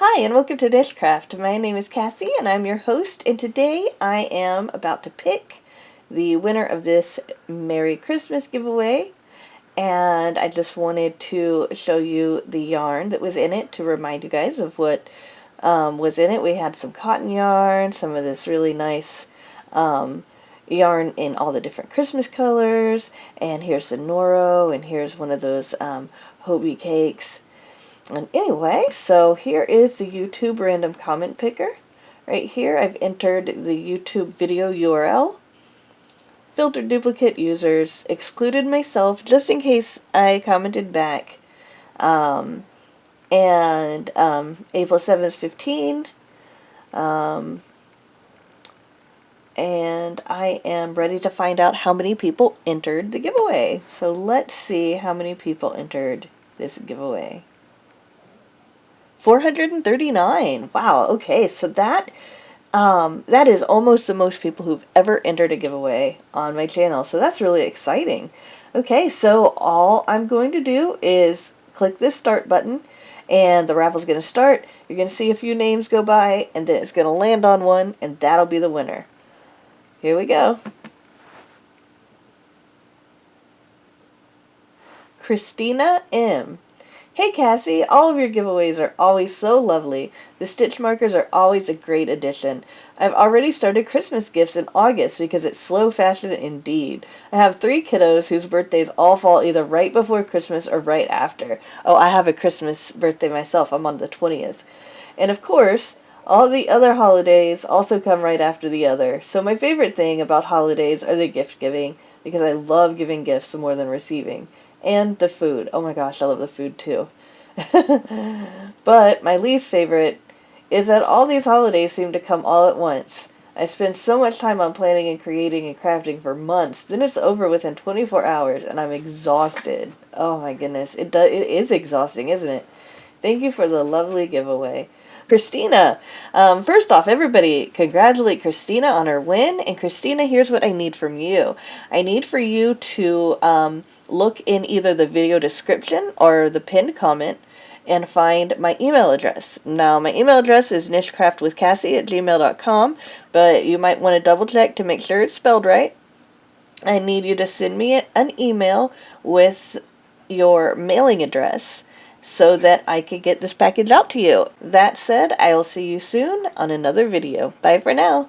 Hi and welcome to NicheCraft. My name is Cassie and I'm your host, and today I am about to pick the winner of this Merry Christmas giveaway, and I just wanted to show you the yarn that was in it to remind you guys of what was in it. We had some cotton yarn, some of this really nice yarn in all the different Christmas colors, and here's the Noro, and here's one of those Hobie cakes. And anyway, so here is the YouTube random comment picker. Right here I've entered the YouTube video URL, filtered duplicate users, excluded myself just in case I commented back, and April 7th, 15, and I am ready to find out how many people entered the giveaway. So let's see how many people entered this giveaway. 439. Wow, okay, so that is almost the most people who've ever entered a giveaway on my channel, so that's really exciting. Okay, so all I'm going to do is click this start button, and the raffle's going to start. You're going to see a few names go by, and then it's going to land on one, and that'll be the winner. Here we go. Christina M. Hey Cassie, all of your giveaways are always so lovely. The stitch markers are always a great addition. I've already started Christmas gifts in August because it's slow fashion indeed. I have 3 kiddos whose birthdays all fall either right before Christmas or right after. Oh, I have a Christmas birthday myself. I'm on the 20th. And of course, all the other holidays also come right after the other. So my favorite thing about holidays are the gift giving, because I love giving gifts more than receiving. And the food. Oh my gosh, I love the food too. But my least favorite is that all these holidays seem to come all at once. I spend so much time on planning and creating and crafting for months, then it's over within 24 hours and I'm exhausted. Oh my goodness, it is exhausting, isn't it? Thank you for the lovely giveaway. Christina, first off, everybody congratulate Christina on her win. And Christina, here's what I need from you. I need for you to look in either the video description or the pinned comment and find my email address. Now, my email address is nichecraftwithcassie@gmail.com, but you might want to double check to make sure it's spelled right. I need you to send me an email with your mailing address so that I can get this package out to you. That said, I'll see you soon on another video. Bye for now.